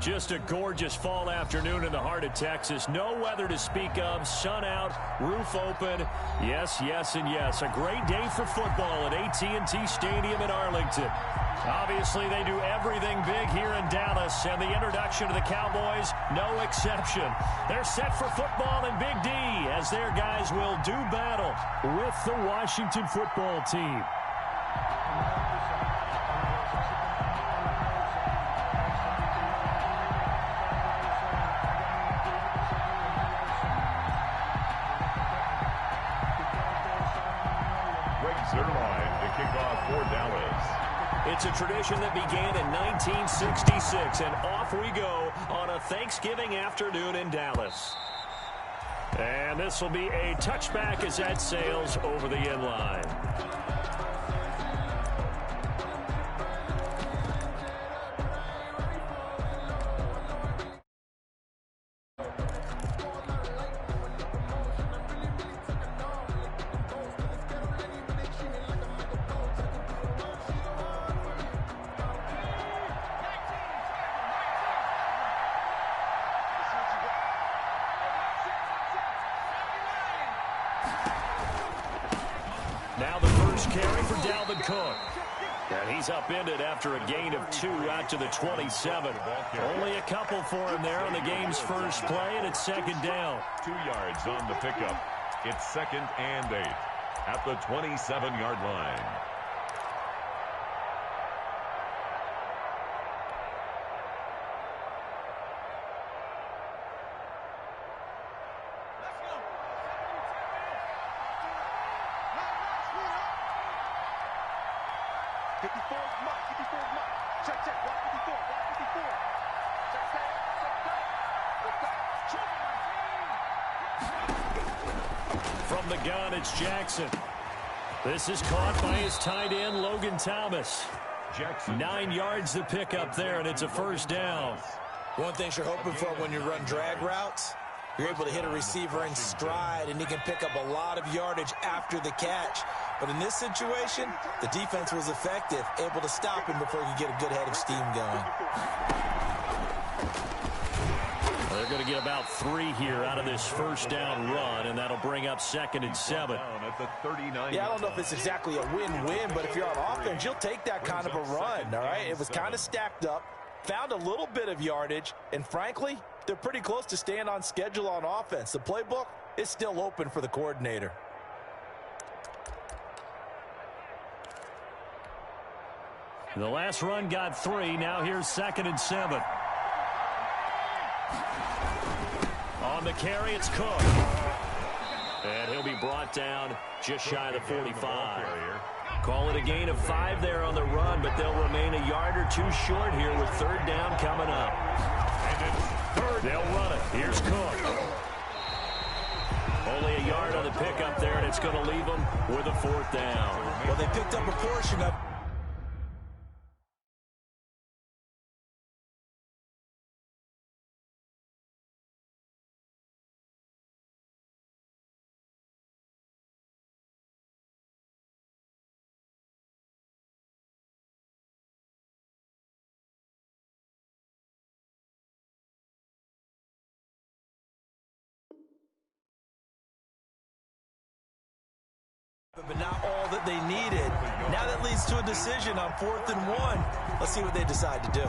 Just a gorgeous fall afternoon in the heart of Texas. No weather to speak of. Sun out, roof open. Yes, yes, and yes. A great day for football at AT&T Stadium in Arlington. Obviously, they do everything big here in Dallas, and the introduction to the Cowboys, no exception. They're set for football in Big D as their guys will do battle with the Washington football team. It's a tradition that began in 1966, and off we go on a Thanksgiving afternoon in Dallas. And this will be a touchback as that sails over the end line. Now the first carry for Dalvin Cook. And he's upended after a gain of 2 out to the 27. Only a couple for him there on the game's first play, and it's second down. 2 yards on the pickup. It's 2nd and 8 at the 27-yard line. From the gun, it's Jackson. This is caught by his tight end, Logan Thomas. 9 yards to pick up there, and it's a first down. One thing you're hoping for when you run drag routes, you're able to hit a receiver in stride, and he can pick up a lot of yardage after the catch. But in this situation, the defense was effective, able to stop him before he could get a good head of steam going. They're going to get about 3 here out of this first down run, and that'll bring up 2nd and 7. Yeah, I don't know if it's exactly a win-win, but if you're on offense, you'll take that kind of a run, all right? It was kind of stacked up, found a little bit of yardage, and frankly, they're pretty close to staying on schedule on offense. The playbook is still open for the coordinator. The last run got 3. Now here's 2nd and 7. On the carry, it's Cook. And he'll be brought down just shy of the 45. Call it a gain of 5 there on the run, but they'll remain a yard or 2 short here with 3rd down coming up. They'll run it. Here's Cook. Only a yard on the pickup there, and it's going to leave them with a 4th down. Well, they picked up a portion of... but not all that they needed. Now that leads to a decision on 4th and 1. Let's see what they decide to do.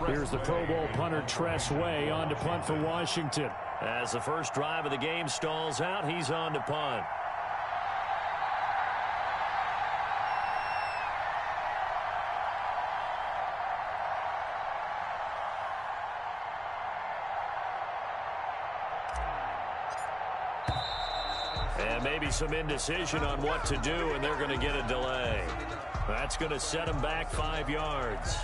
Here's the Pro Bowl punter Tress Way on to punt for Washington. As the first drive of the game stalls out, he's on to punt. And maybe some indecision on what to do, and they're going to get a delay. That's going to set them back 5 yards.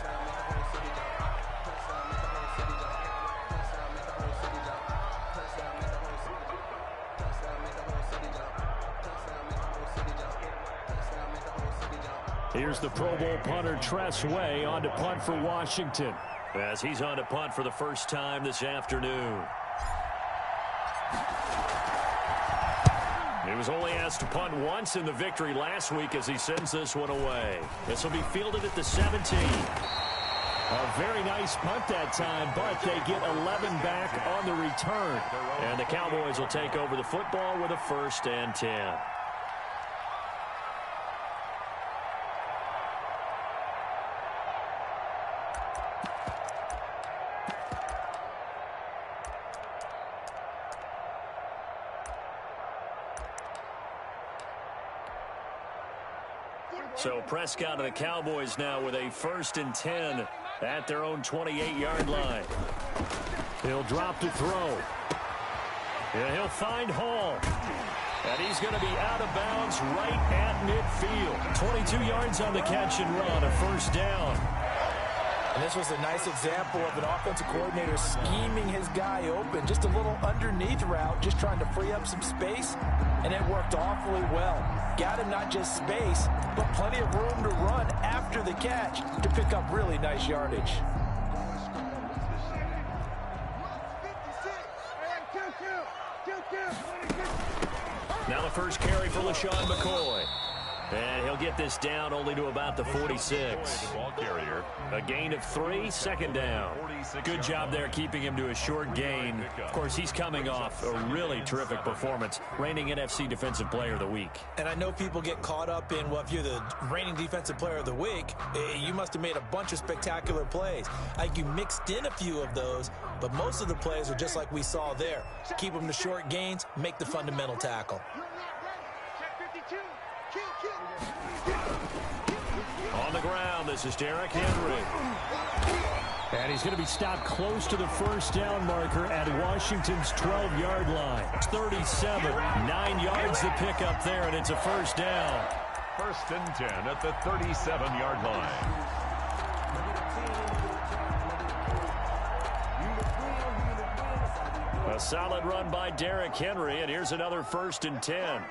Here's the Pro Bowl punter Tress Way on to punt for Washington, as he's on to punt for the first time this afternoon. He was only asked to punt once in the victory last week as he sends this one away. This will be fielded at the 17. A very nice punt that time, but they get 11 back on the return. And the Cowboys will take over the football with a 1st and 10. So Prescott and the Cowboys now with a 1st and 10 at their own 28-yard line. He'll drop to throw. And he'll find Hall. And he's going to be out of bounds right at midfield. 22 yards on the catch and run, a 1st down. And this was a nice example of an offensive coordinator scheming his guy open. Just a little underneath route, just trying to free up some space, and it worked awfully well. Got him not just space, but plenty of room to run after the catch to pick up really nice yardage. Now the first carry for LaShawn McCoy. And he'll get this down only to about the 46. A gain of 3, 2nd down. Good job there keeping him to a short gain. Of course, he's coming off a really terrific performance, reigning NFC Defensive Player of the Week. And I know people get caught up in, well, if you're the reigning Defensive Player of the Week, you must have made a bunch of spectacular plays. You mixed in a few of those, but most of the plays are just like we saw there. Keep them to short gains, make the fundamental tackle. On the ground, this is Derrick Henry. And he's going to be stopped close to the 1st down marker at Washington's 12-yard line. 37, 9 yards to pick up there, and it's a 1st down. 1st and 10 at the 37-yard line. A solid run by Derrick Henry, and here's another 1st and 10.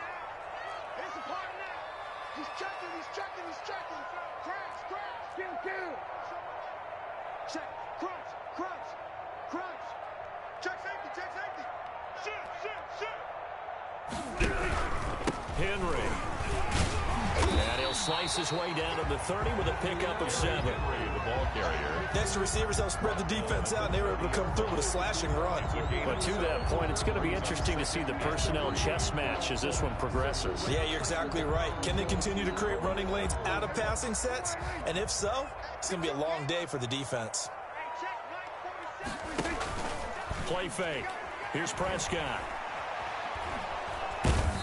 He's checking. Crunch. Check safety. Shoot. Henry. And he'll slice his way down to the 30 with a pickup of 7. Henry, the ball carrier. Next to receivers, they'll spread the defense out, and they were able to come through with a slashing run. But to that point, it's going to be interesting to see the personnel chess match as this one progresses. Yeah, you're exactly right. Can they continue to create running lanes out of passing sets? And if so, it's going to be a long day for the defense. Play fake. Here's Prescott.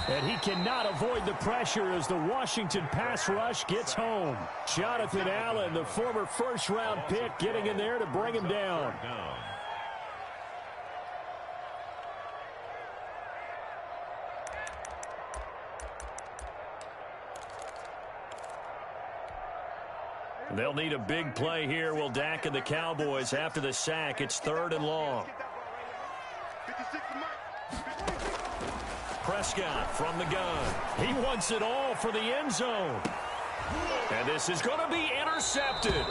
And he cannot avoid the pressure as the Washington pass rush gets home. Jonathan Allen, the former 1st-round pick, getting in there to bring him down. They'll need a big play here. Will Dak and the Cowboys after the sack. It's 3rd and long. Prescott from the gun. He wants it all for the end zone. And this is going to be intercepted.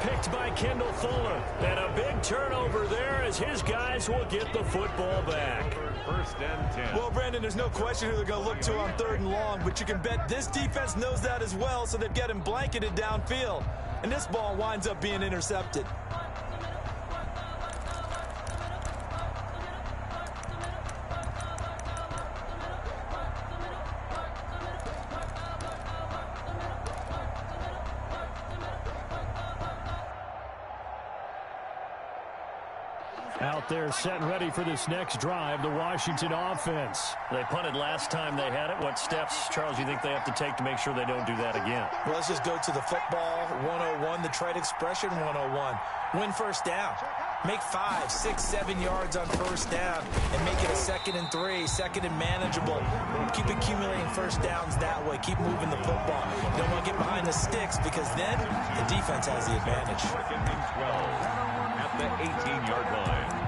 Picked by Kendall Fuller. And a big turnover there as his guys will get the football back. 1st and 10. Well, Brandon, there's no question who they're going to look to on 3rd and long, but you can bet this defense knows that as well, so they've got him blanketed downfield. And this ball winds up being intercepted. Out there set and ready for this next drive, the Washington offense. They punted last time they had it. What steps, Charles, you think they have to take to make sure they don't do that again? Well, let's just go to the football 101, the trade expression 101. Win 1st down. Make 5, 6, 7 yards on 1st down and make it a 2nd and 3, 2nd and manageable. Keep accumulating 1st downs that way. Keep moving the football. You don't want to get behind the sticks because then the defense has the advantage. 2nd and 12 at the 18-yard line.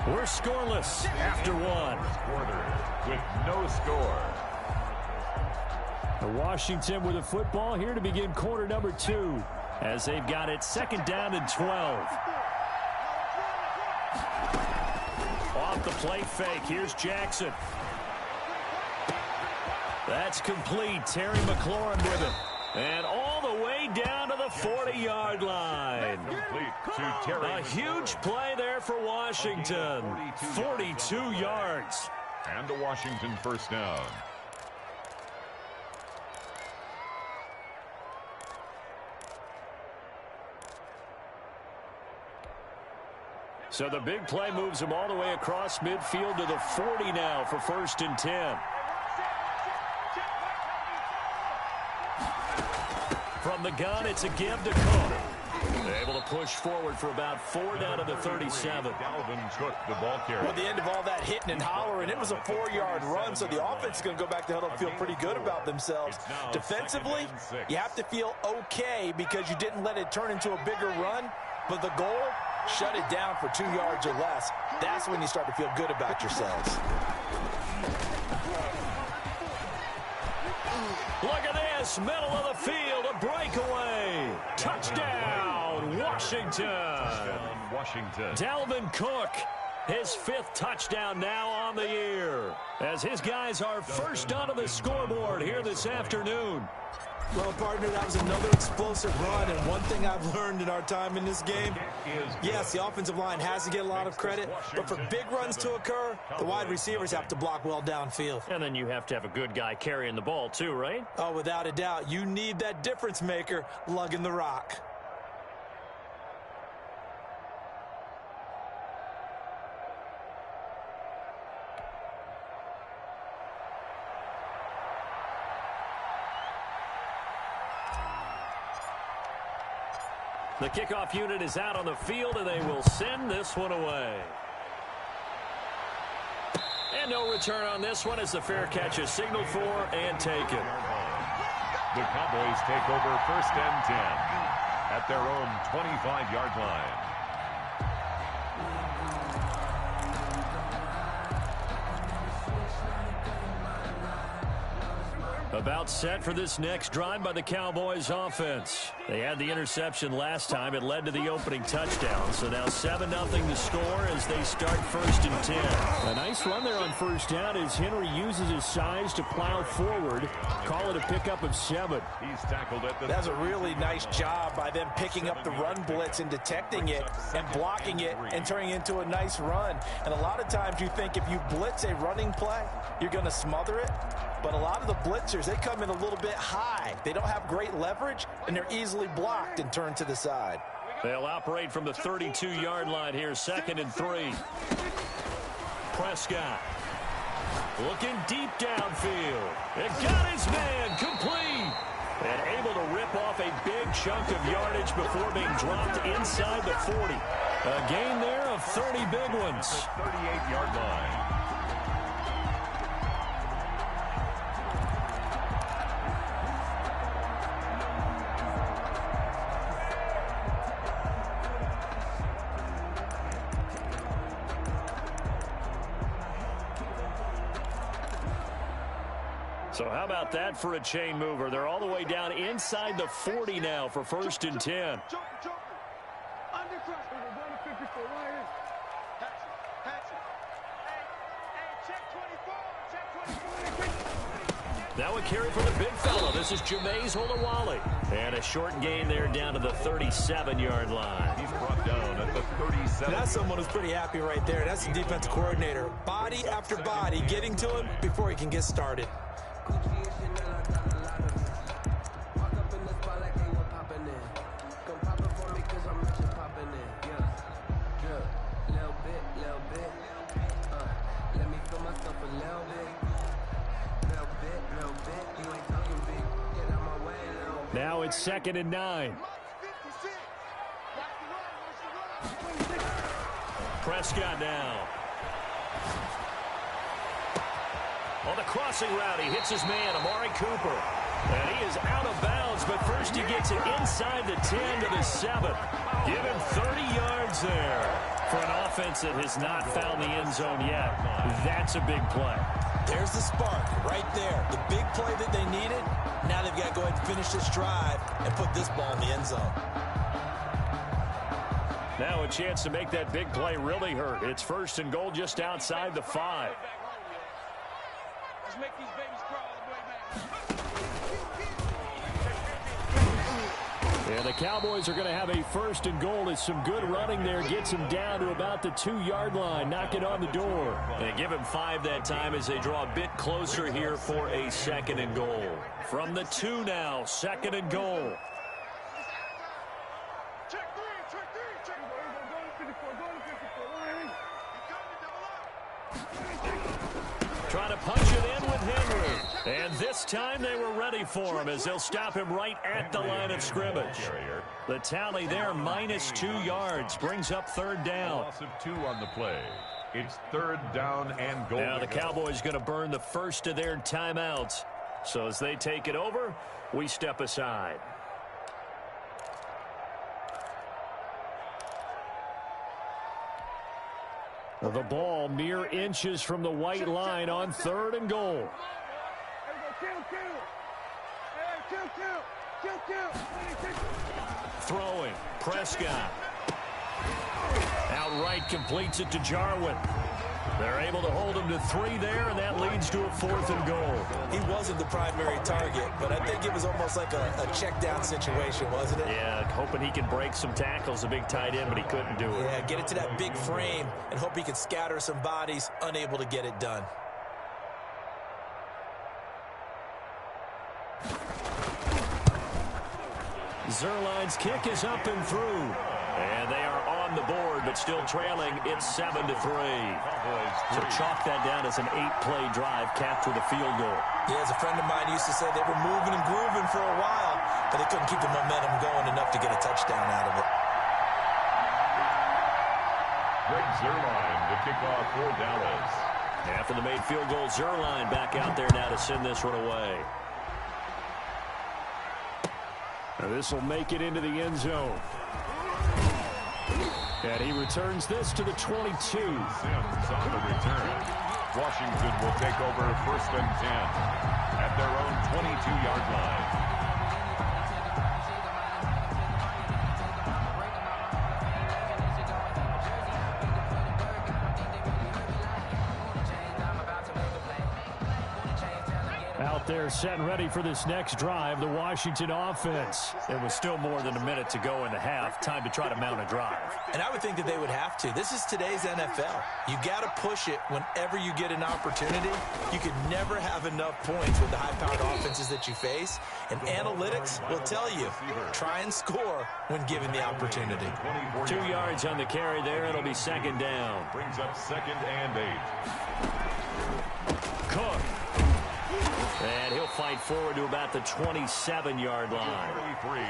We're scoreless after one. Quarter with no score. Washington with the football here to begin quarter number 2 as they've got it second down and 12. Off the play fake. Here's Jackson. That's complete. Terry McLaurin with it. And all the way down to the 40-yard line. A huge play there for Washington. 42 yards. And a Washington first down. So the big play moves him all the way across midfield to the 40 now for 1st and 10. From the gun, it's a give to Cook. They're able to push forward for about 4 down to the 37. Dalvin took the ball carrier. Well, at the end of all that hitting and hollering, it was a 4-yard run, so the offense is going to go back to huddle and feel pretty good about themselves. Defensively, you have to feel okay because you didn't let it turn into a bigger run, but the goal, shut it down for 2 yards or less. That's when you start to feel good about yourselves. Look at this, middle of the field, a breakaway. Touchdown, Washington. Dalvin Cook, his 5th touchdown now on the year, as his guys are first onto the scoreboard here this afternoon. Well, partner, that was another explosive run, and one thing I've learned in our time in this game, yes, the offensive line has to get a lot of credit, but for big runs to occur, the wide receivers have to block well downfield. And then you have to have a good guy carrying the ball too, right? Oh, without a doubt. You need that difference maker lugging the rock. The kickoff unit is out on the field, and they will send this one away. And no return on this one as the fair catch is signaled for and taken. The Cowboys take over 1st and 10 at their own 25-yard line. About set for this next drive by the Cowboys offense. They had the interception last time. It led to the opening touchdown. So now 7-0 to score as they start 1st and 10. A nice run there on 1st down as Henry uses his size to plow forward. Call it a pickup of 7. He's tackled at the... That's a really nice job by them picking up the run blitz and detecting it and blocking it and turning it into a nice run. And a lot of times you think if you blitz a running play, you're going to smother it. But a lot of the blitzers, they come in a little bit high. They don't have great leverage, and they're easily blocked and turned to the side. They'll operate from the 32-yard line here, 2nd and 3. Prescott looking deep downfield. It got his man complete. And able to rip off a big chunk of yardage before being dropped inside the 40. A gain there of 30 big ones. 38-yard line. So how about that for a chain mover? They're all the way down inside the 40 now for 1st and 10. Now a carry for the big fella. This is Jameis Olawale. And a short gain there down to the 37-yard line. He's brought down at the 37. That's someone who's pretty happy right there. That's the defensive coordinator. Body after body getting to him before he can get started. Now it's 2nd and 9. Prescott now. On the crossing route, he hits his man, Amari Cooper. And he is out of bounds, but first he gets it inside the 10 to the 7. Give him 30 yards there. For an offense that has not found the end zone yet, that's a big play. There's the spark right there. The big play that they needed. Now they've got to go ahead and finish this drive and put this ball in the end zone. Now a chance to make that big play really hurt. It's 1st and goal just outside the 5. Let's make these babies crawl all the way back. And the Cowboys are going to have a 1st and goal as some good running there gets him down to about the 2-yard line. Knock it on the door. And give him 5 that time as they draw a bit closer here for a 2nd and goal. From the 2 now, 2nd and goal. Check three, check. Go to 54. Trying to punch it in with Henry. And this time they were ready for him as they'll stop him right at the line of scrimmage. The tally there, -2 yards, brings up 3rd down. Loss of 2 on the play. It's 3rd down and goal. Now the Cowboys going to burn the first of their timeouts. So as they take it over, we step aside. The ball mere inches from the white line on 3rd and goal. Throwing, Prescott. Outright completes it to Jarwin. They're able to hold him to 3 there, and that leads to a 4th and goal. He wasn't the primary target, but I think it was almost like a check-down situation, wasn't it? Yeah, hoping he can break some tackles, a big tight end, but he couldn't do it. Yeah, get it to that big frame and hope he can scatter some bodies, unable to get it done. Zerline's kick is up and through. And they are on the board, but still trailing. It's 7-3. So chalk that down as an 8-play drive capped with a field goal. Yeah, as a friend of mine used to say, they were moving and grooving for a while, but they couldn't keep the momentum going enough to get a touchdown out of it. Greg Zerline to kick off for Dallas. After the made field goal, Zerline back out there now to send this one away. Now this will make it into the end zone. And he returns this to the 22. Sims on the return. Washington will take over 1st and 10 at their own 22-yard line. Out there set and ready for this next drive, the Washington offense. It was still more than a minute to go in the half. Time to try to mount a drive. And I would think that they would have to. This is today's NFL. You got to push it whenever you get an opportunity. You can never have enough points with the high-powered offenses that you face. And analytics will tell you, try and score when given the opportunity. 2 yards on the carry there. It'll be 2nd down. Brings up 2nd and 8. Cook. And he'll fight forward to about the 27-yard line.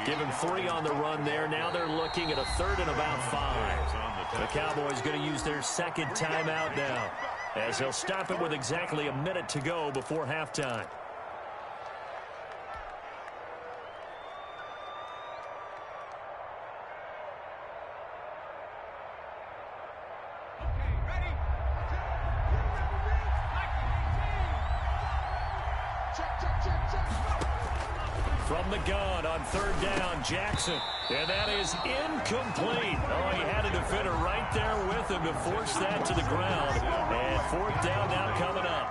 Give him 3 on the run there. Now they're looking at a 3rd and about 5. The Cowboys going to use their 2nd timeout now, as they'll stop it with exactly a minute to go before halftime. From the gun on 3rd down, Jackson. And that is incomplete. Oh, he had a defender right there with him to force that to the ground. And 4th down now coming up.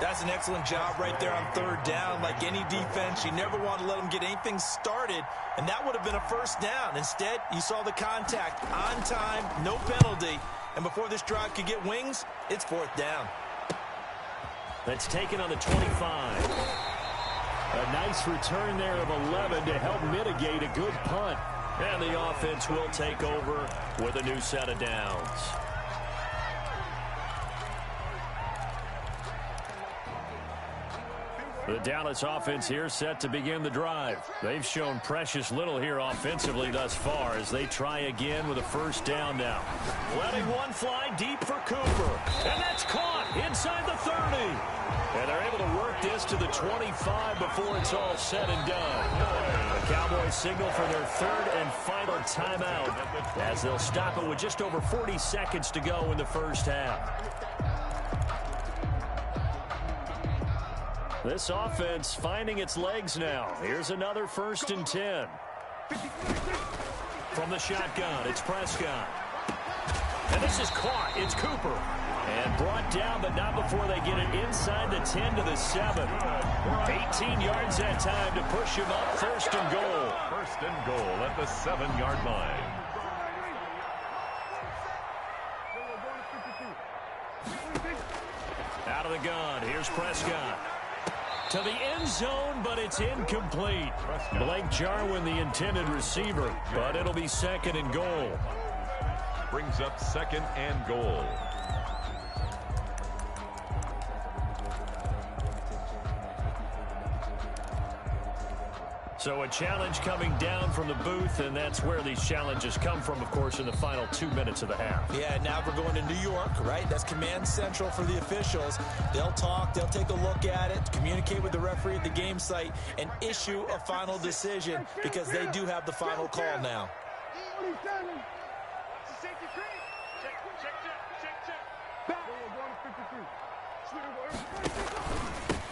That's an excellent job right there on 3rd down. Like any defense, you never want to let them get anything started, and that would have been a 1st down. Instead, you saw the contact on time, no penalty, and before this drive could get wings, it's 4th down. That's taken on the 25. A nice return there of 11 to help mitigate a good punt. And the offense will take over with a new set of downs. The Dallas offense here set to begin the drive. They've shown precious little here offensively thus far as they try again with a 1st down now. Letting one fly deep for Cooper. And that's caught inside the 30. And they're able to work this to the 25 before it's all said and done. Cowboys signal for their third and final timeout as they'll stop it with just over 40 seconds to go in the first half. This offense finding its legs now. Here's another 1st and 10. From the shotgun, it's Prescott. And this is caught. It's Cooper. And brought down, but not before they get it inside the 10 to the 7. 18 yards that time to push him up. 1st and goal. 1st and goal at the 7-yard line. Out of the gun. Here's Prescott. To the end zone, but it's incomplete. Blake Jarwin, the intended receiver, but it'll be 2nd and goal. Brings up 2nd and goal. So a challenge coming down from the booth, and that's where these challenges come from, of course, in the final 2 minutes of the half. Yeah, now we're going to New York, right? That's command central for the officials. They'll talk, they'll take a look at it, communicate with the referee at the game site, and issue a final decision because they do have the final call now.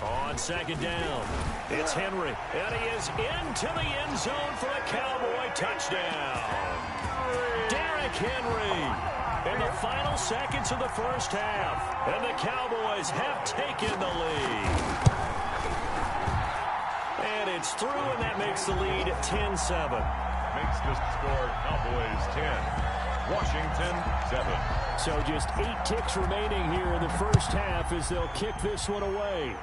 On 2nd down, it's Henry, and he is into the end zone for a Cowboy touchdown. Derrick Henry in the final seconds of the first half, and the Cowboys have taken the lead. And it's through, and that makes the lead 10-7. Makes the score Cowboys 10. Washington 7. So just 8 ticks remaining here in the first half as they'll kick this one away.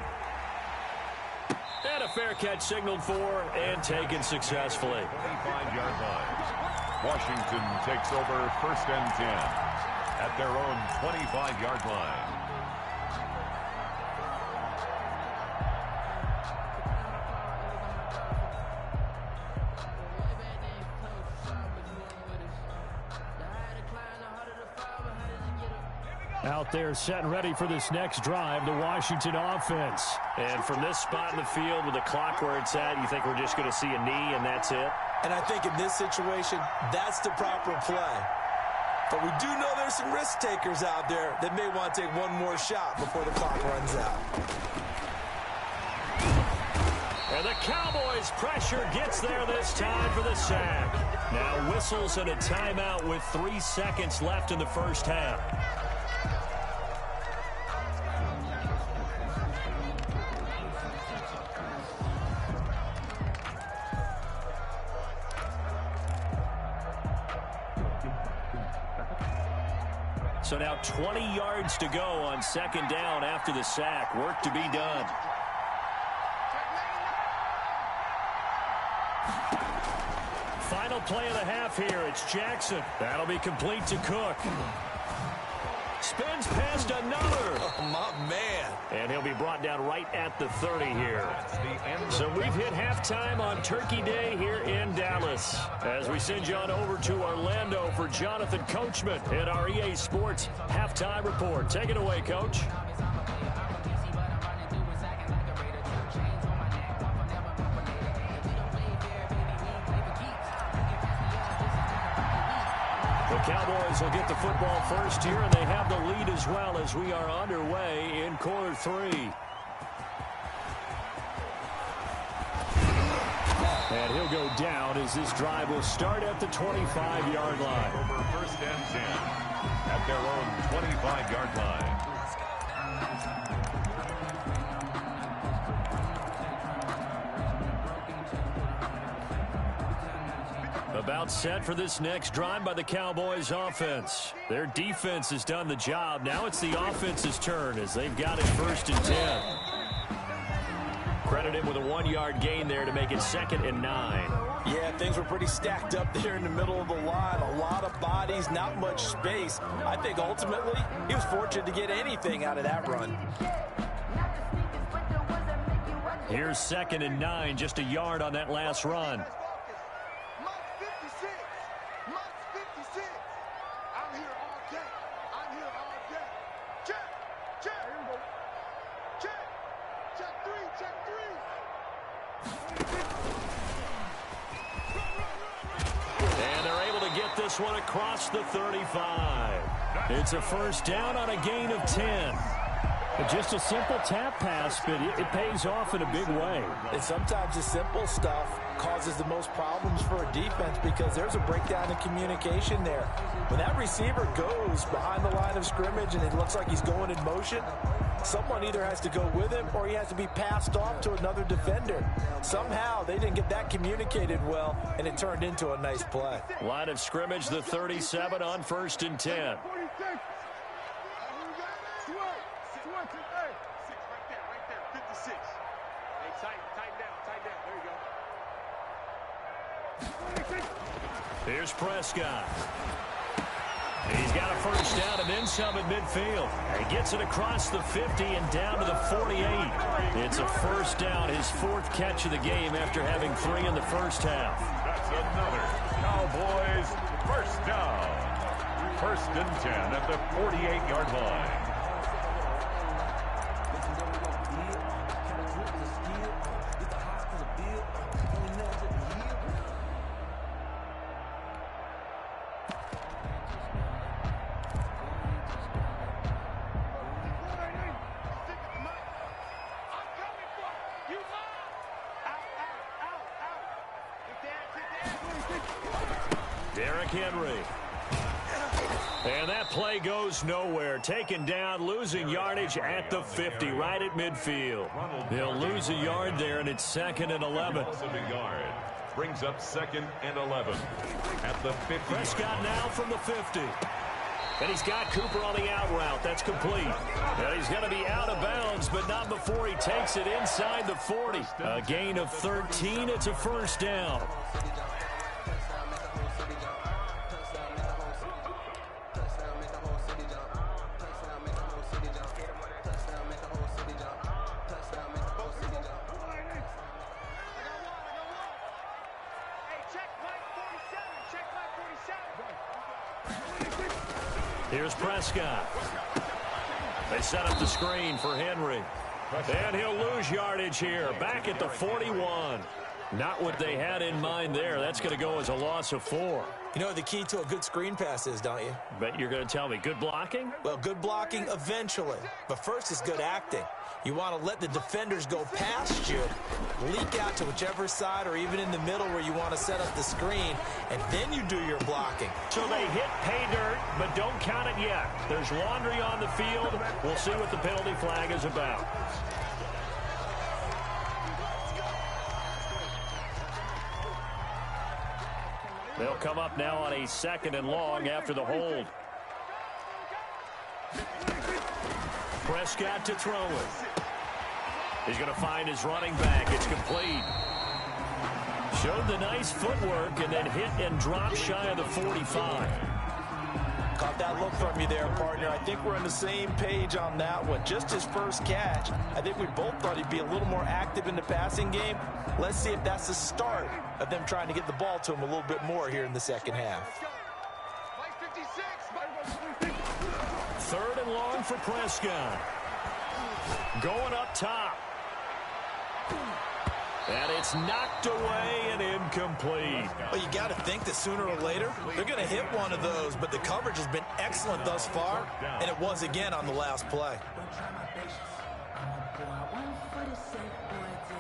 And a fair catch signaled for and taken successfully. 25-yard line. Washington takes over 1st and 10 at their own 25-yard line. Out there set and ready for this next drive, the Washington offense. And from this spot in the field with the clock where it's at, you think we're just going to see a knee and that's it? And I think in this situation, that's the proper play. But we do know there's some risk takers out there that may want to take one more shot before the clock runs out. And the Cowboys' pressure gets there this time for the sack. Now whistles and a timeout with 3 seconds left in the first half. So now 20 yards to go on 2nd down after the sack. Work to be done. Final play of the half here. It's Jackson. That'll be complete to Cook. Spins past another. Oh, my man. And he'll be brought down right at the 30 here. So we've hit halftime on Turkey Day here in Dallas. As we send you on over to Orlando for Jonathan Coachman at our EA Sports Halftime Report. Take it away, Coach. The Cowboys will get the football first here, and they have the lead as well as we are underway in quarter 3. And he'll go down as this drive will start at the 25-yard line. Over 1st and 10 at their own 25-yard line. About set for this next drive by the Cowboys offense. Their defense has done the job. Now it's the offense's turn as they've got it 1st and 10. Credit him with a 1-yard gain there to make it 2nd and 9. Yeah, things were pretty stacked up there in the middle of the line. A lot of bodies, not much space. I think ultimately he was fortunate to get anything out of that run. Here's 2nd and 9, just a yard on that last run. And they're able to get this one across the 35. It's a first down on a gain of 10. Just a simple tap pass, but it pays off in a big way. And sometimes the simple stuff causes the most problems for a defense because there's a breakdown in communication there. When that receiver goes behind the line of scrimmage and it looks like he's going in motion, someone either has to go with him or he has to be passed off to another defender. Somehow they didn't get that communicated well, and it turned into a nice play. Line of scrimmage, the 37 on 1st and 10. Here's Prescott. He's got a first down and then some at midfield. He gets it across the 50 and down to the 48. It's a first down, his 4th catch of the game after having 3 in the first half. That's another Cowboys first down. 1st and 10 at the 48-yard line. Henry. And that play goes nowhere. Taken down, losing yardage at the 50, right at midfield. They'll lose a yard there, and it's 2nd and 11. Brings up 2nd and 11 at the 50. Prescott now from the 50. And he's got Cooper on the out route. That's complete. And he's going to be out of bounds, but not before he takes it inside the 40. A gain of 13. It's a first down. Here's Prescott. They set up the screen for Henry. And he'll lose yardage here. Back at the 41. Not what they had in mind there. That's going to go as a loss of 4. You know what the key to a good screen pass is, don't you? Bet you're going to tell me good blocking? Well, good blocking eventually. But first is good acting. You want to let the defenders go past you, leak out to whichever side or even in the middle where you want to set up the screen, and then you do your blocking. So they hit pay dirt, but don't count it yet. There's laundry on the field. We'll see what the penalty flag is about. They'll come up now on a 2nd and long after the hold. Prescott to throw it. He's going to find his running back. It's complete. Showed the nice footwork and then hit and dropped shy of the 45. Caught that look from you there, partner. I think we're on the same page on that one. Just his first catch. I think we both thought he'd be a little more active in the passing game. Let's see if that's the start of them trying to get the ball to him a little bit more here in the second half. 3rd and long for Prescott. Going up top. And it's knocked away and incomplete. Well, you got to think that sooner or later they're going to hit one of those, but the coverage has been excellent thus far, and it was again on the last play.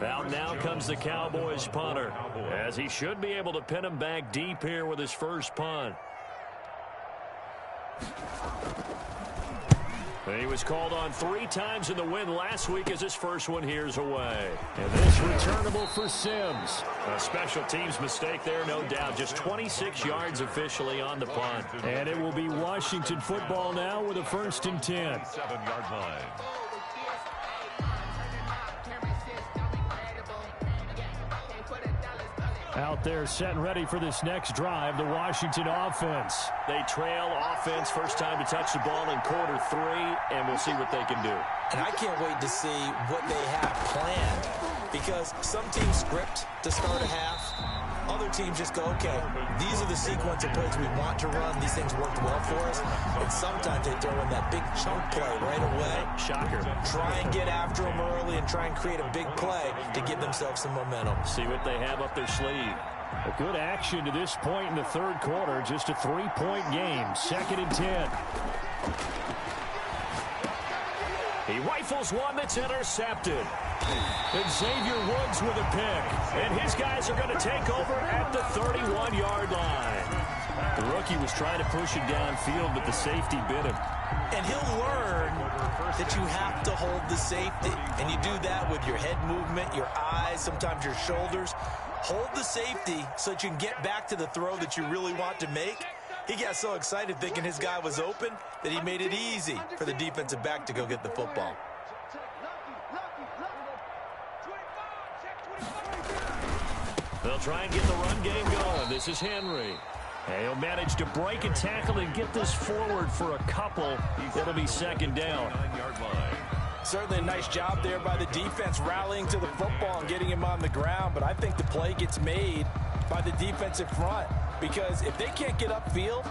Out now comes the Cowboys punter, as he should be able to pin him back deep here with his first punt. He was called on 3 times in the win last week as his first one here's away. And this returnable for Sims. A special teams mistake there, no doubt. Just 26 yards officially on the punt. And it will be Washington football now with a 1st and 10. 7-yard line. Out there set and ready for this next drive, the Washington offense. They trail offense, first time to touch the ball in quarter 3, and we'll see what they can do. And I can't wait to see what they have planned, because some teams script to start a half. Other teams just go, okay, these are the sequence of plays we want to run. These things worked well for us. And sometimes they throw in that big chunk play right away. Shocker. Try and get after them early and try and create a big play to give themselves some momentum. See what they have up their sleeve. A good action to this point in the third quarter. Just a 3-point game. 2nd and 10. He rifles one that's intercepted. And Xavier Woods with a pick. And his guys are going to take over at the 31-yard line. The rookie was trying to push it downfield, but the safety bit him. And he'll learn that you have to hold the safety. And you do that with your head movement, your eyes, sometimes your shoulders. Hold the safety so that you can get back to the throw that you really want to make. He got so excited thinking his guy was open that he made it easy for the defensive back to go get the football. They'll try and get the run game going. This is Henry. And he'll manage to break a tackle and get this forward for a couple. It'll be 2nd down. 9-yard line. Certainly a nice job there by the defense rallying to the football and getting him on the ground. But I think the play gets made by the defensive front. Because if they can't get upfield,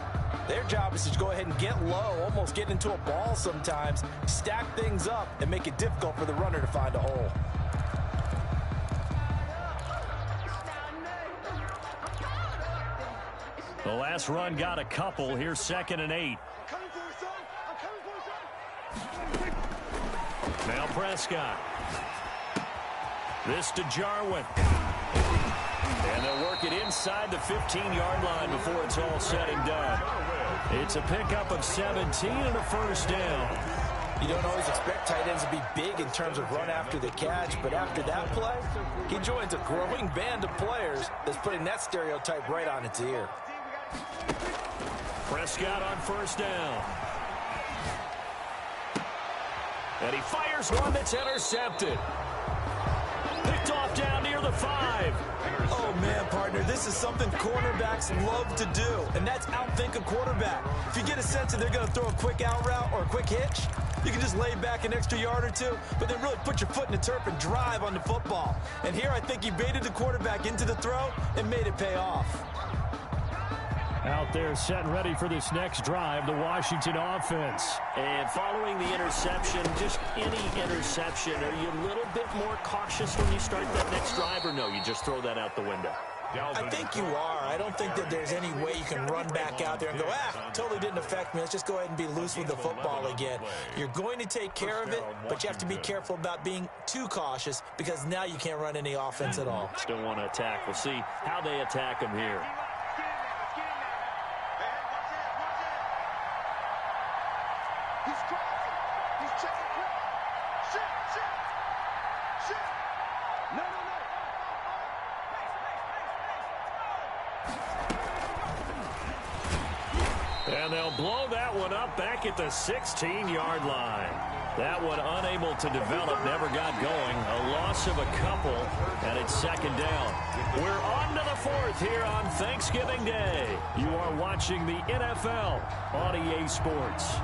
their job is to go ahead and get low, almost get into a ball sometimes, stack things up, and make it difficult for the runner to find a hole. The last run got a couple. Here's 2nd and 8. Now Prescott. This to Jarwin. And they'll work it inside the 15-yard line before it's all said and done. It's a pickup of 17 and a 1st down. You don't always expect tight ends to be big in terms of run after the catch, but after that play, he joins a growing band of players that's putting that stereotype right on its ear. Prescott on 1st down. And he fires one that's intercepted. Picked off down near the 5. Oh, man, partner, this is something cornerbacks love to do, and that's outthink a quarterback. If you get a sense that they're going to throw a quick out route or a quick hitch, you can just lay back an extra yard or two, but then really put your foot in the turf and drive on the football. And here I think he baited the quarterback into the throw and made it pay off. Out there set and ready for this next drive, the Washington offense. And following the interception, just any interception, are you a little bit more cautious when you start that next drive, or no, you just throw that out the window? I think you are. I don't think that there's any way you can run back out there and go, totally didn't affect me. Let's just go ahead and be loose with the football again. You're going to take care of it, but you have to be careful about being too cautious because now you can't run any offense at all. Still want to attack. We'll see how they attack him here. And they'll blow that one up back at the 16-yard line. That one unable to develop, never got going. A loss of a couple, and it's 2nd down. We're on to the 4th here on Thanksgiving Day. You are watching the NFL on EA Sports.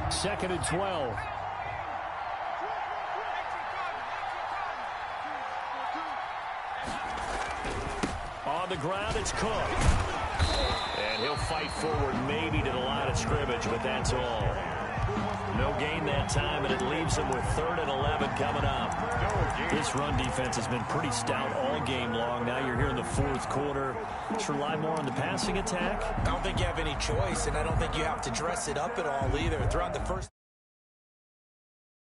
Second and 12. On the ground, it's Cook. And he'll fight forward maybe to the line of scrimmage, but that's all. No gain that time, and it leaves him with 3rd and 11 coming up. This run defense has been pretty stout all game long. Now you're here in the 4th quarter. Let's rely more on the passing attack. I don't think you have any choice, and I don't think you have to dress it up at all either. Throughout the first,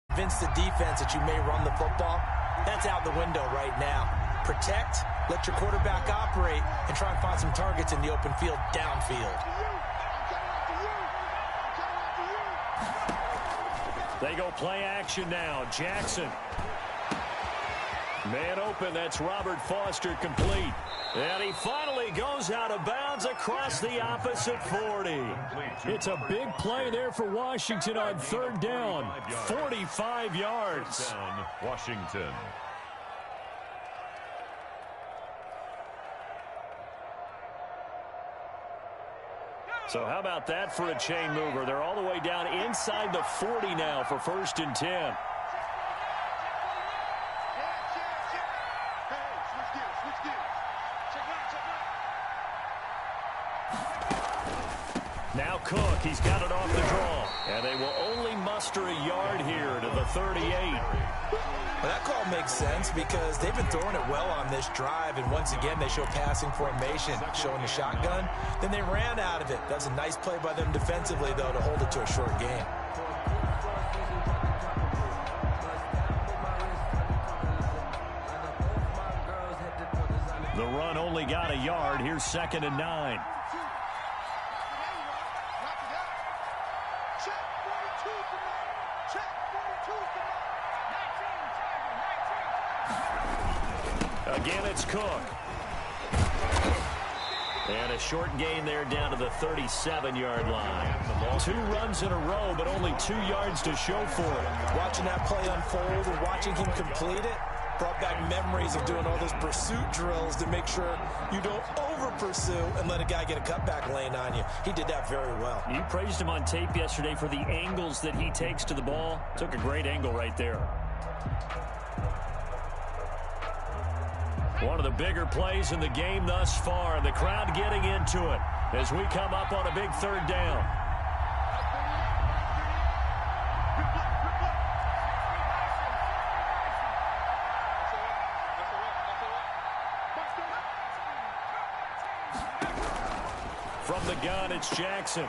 convince the defense that you may run the football. That's out the window right now. Protect, let your quarterback operate, and try and find some targets in the open field downfield. They go play action now. Jackson. Man open, that's Robert Foster complete. And he finally goes out of bounds across the opposite 40. It's a big play there for Washington on 3rd down. 45 yards. Washington. So how about that for a chain mover? They're all the way down inside the 40 now for 1st and 10. Cook. He's got it off the draw. And they will only muster a yard here to the 38. Well, that call makes sense because they've been throwing it well on this drive, and once again, they show passing formation, showing the shotgun. Then they ran out of it. That was a nice play by them defensively, though, to hold it to a short game. The run only got a yard. Here's 2nd and 9. Again, it's Cook. And a short gain there down to the 37-yard line. 2 runs in a row, but only 2 yards to show for it. Watching that play unfold and watching him complete it brought back memories of doing all those pursuit drills to make sure you don't over-pursue and let a guy get a cutback lane on you. He did that very well. You praised him on tape yesterday for the angles that he takes to the ball. Took a great angle right there. One of the bigger plays in the game thus far. The crowd getting into it as we come up on a big 3rd down. From the gun, it's Jackson.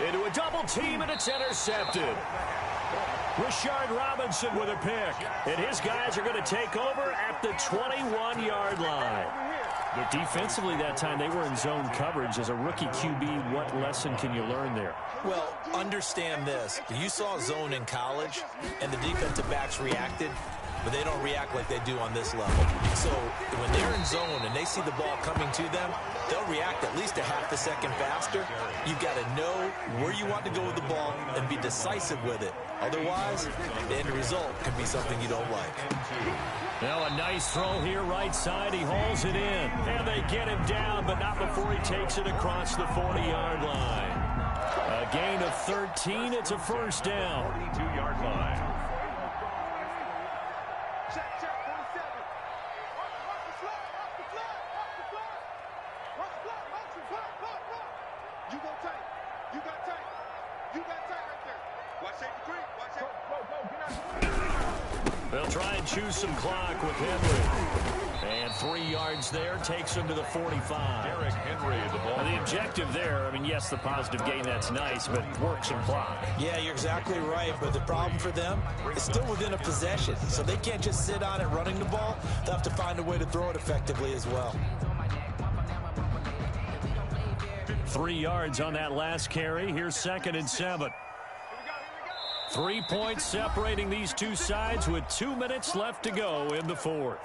Into a double team, and it's intercepted. Rashard Robinson with a pick. And his guys are going to take over at the 21-yard line. But defensively that time, they were in zone coverage. As a rookie QB, what lesson can you learn there? Well, understand this. You saw zone in college, and the defensive backs reacted, but they don't react like they do on this level. So when they're in zone and they see the ball coming to them, they'll react at least a half a second faster. You've got to know where you want to go with the ball and be decisive with it. Otherwise, the end result can be something you don't like. Now a nice throw here right side. He hauls it in. And they get him down, but not before he takes it across the 40-yard line. A gain of 13. It's a 1st down. 42-yard line. They'll try and choose some clock with Henry. And 3 yards there takes him to the 45. Derrick Henry, the ball. The objective there, I mean, yes, the positive gain, that's nice, but work some clock. Yeah, you're exactly right, but the problem for them is still within a possession, so they can't just sit on it running the ball. They'll have to find a way to throw it effectively as well. 3 yards on that last carry. Here's 2nd and 7. 3 points separating these two sides with 2 minutes left to go in the 4th.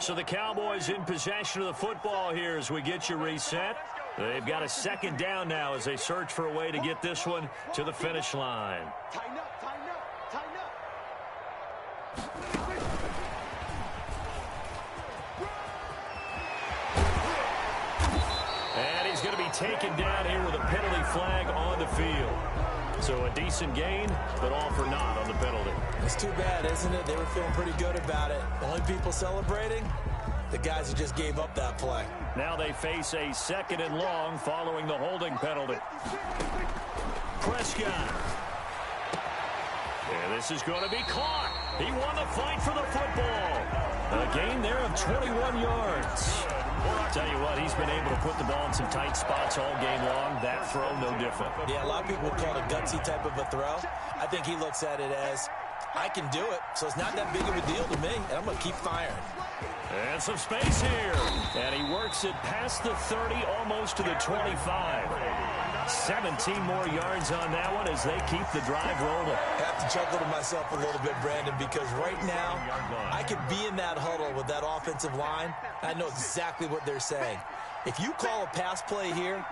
So the Cowboys in possession of the football here as we get you reset. They've got a 2nd down now as they search for a way to get this one to the finish line. Tighten up, tighten up, tighten up. And he's going to be taken down here with a penalty flag on the field. So a decent gain, but all for naught on the penalty. It's too bad, isn't it? They were feeling pretty good about it. Only people celebrating, the guys who just gave up that play. Now they face a 2nd and long following the holding penalty. Prescott. And this is going to be caught. He won the fight for the football. A gain there of 21 yards. I'll tell you what, he's been able to put the ball in some tight spots all game long. That throw, no different. Yeah, a lot of people would call it a gutsy type of a throw. I think he looks at it as, I can do it, so it's not that big of a deal to me, and I'm going to keep firing. And some space here. And he works it past the 30, almost to the 25. 17 more yards on that one as they keep the drive rolling. I have to chuckle to myself a little bit, Brandon, because right now I could be in that huddle with that offensive line. I know exactly what they're saying. If you call a pass play here,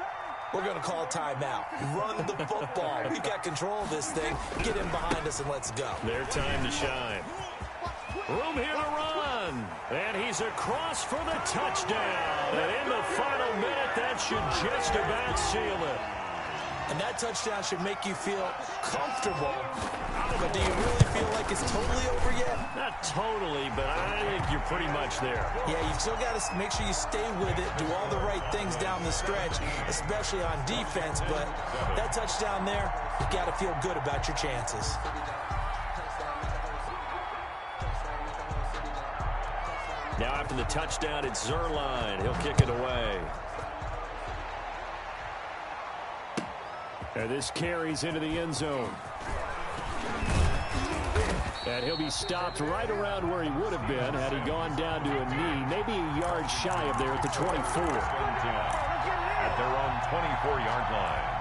we're going to call a timeout. Run the football. We've got control of this thing. Get in behind us and let's go. Their time to shine. Room here to run. And he's across for the touchdown. And in the final minute, that should just about seal it. And that touchdown should make you feel comfortable. But do you really feel like it's totally over yet? Not totally, but I think you're pretty much there. Yeah, you've still got to make sure you stay with it, do all the right things down the stretch, especially on defense. But that touchdown there, you've got to feel good about your chances. Now after the touchdown, it's Zerline. He'll kick it away. And this carries into the end zone. And he'll be stopped right around where he would have been had he gone down to a knee, maybe a yard shy of there at the 24. At their own 24-yard line.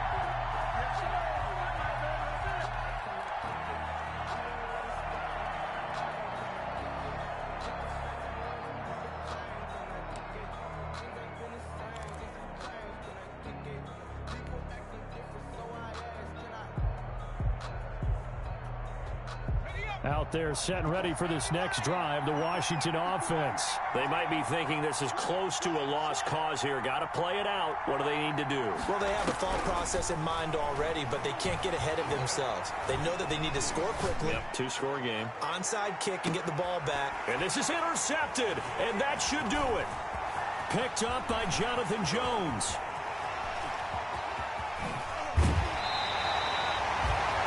Out there set and ready for this next drive, the Washington offense. They might be thinking this is close to a lost cause here. Got to play it out. What do they need to do? Well, they have a thought process in mind already, but they can't get ahead of themselves. They know that they need to score quickly. Yep, two-score game. Onside kick and get the ball back. And this is intercepted, and that should do it. Picked up by Jonathan Jones.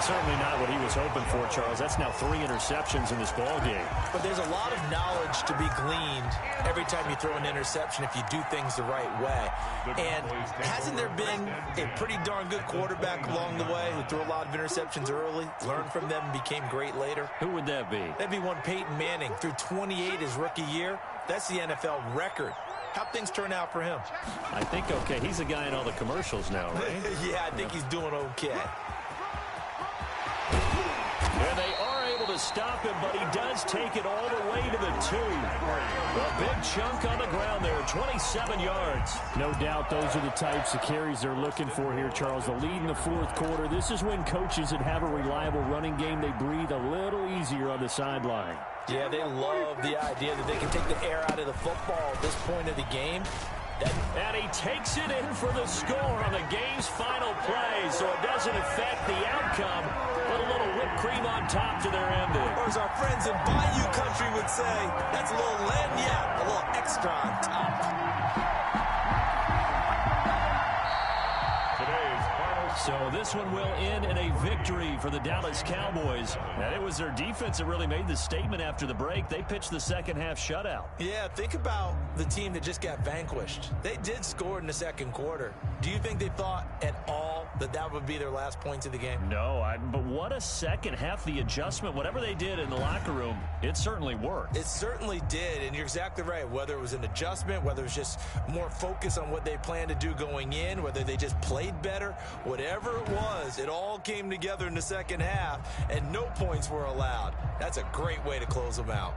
Certainly not what he was hoping for, Charles. That's now 3 interceptions in this ball game. But there's a lot of knowledge to be gleaned every time you throw an interception if you do things the right way. And hasn't there been a pretty darn good quarterback along the way who threw a lot of interceptions early, learned from them, and became great later? Who would that be? That'd be one Peyton Manning. Threw 28 his rookie year. That's the NFL record. How'd things turn out for him? I think okay. He's a guy in all the commercials now, right? Yeah, I think he's doing okay. And they are able to stop him, but he does take it all the way to the 2. A big chunk on the ground there, 27 yards. No doubt those are the types of carries they're looking for here, Charles. The lead in the fourth quarter. This is when coaches that have a reliable running game, they breathe a little easier on the sideline. Yeah, they love the idea that they can take the air out of the football at this point of the game. And he takes it in for the score on the game's final play, so it doesn't affect the outcome, but a little whipped cream on top to their ending. Or as our friends in Bayou Country would say, that's a little lagniappe, a little extra on top. So this one will end in a victory for the Dallas Cowboys. And it was their defense that really made the statement after the break. They pitched the second half shutout. Yeah, think about the team that just got vanquished. They did score in the second quarter. Do you think they thought at all that that would be their last points of the game? No, but what a second half. The adjustment, whatever they did in the locker room, it certainly worked. It certainly did, and you're exactly right. Whether it was an adjustment, whether it was just more focus on what they planned to do going in, whether they just played better, whatever it was, it all came together in the second half, and no points were allowed. That's a great way to close them out.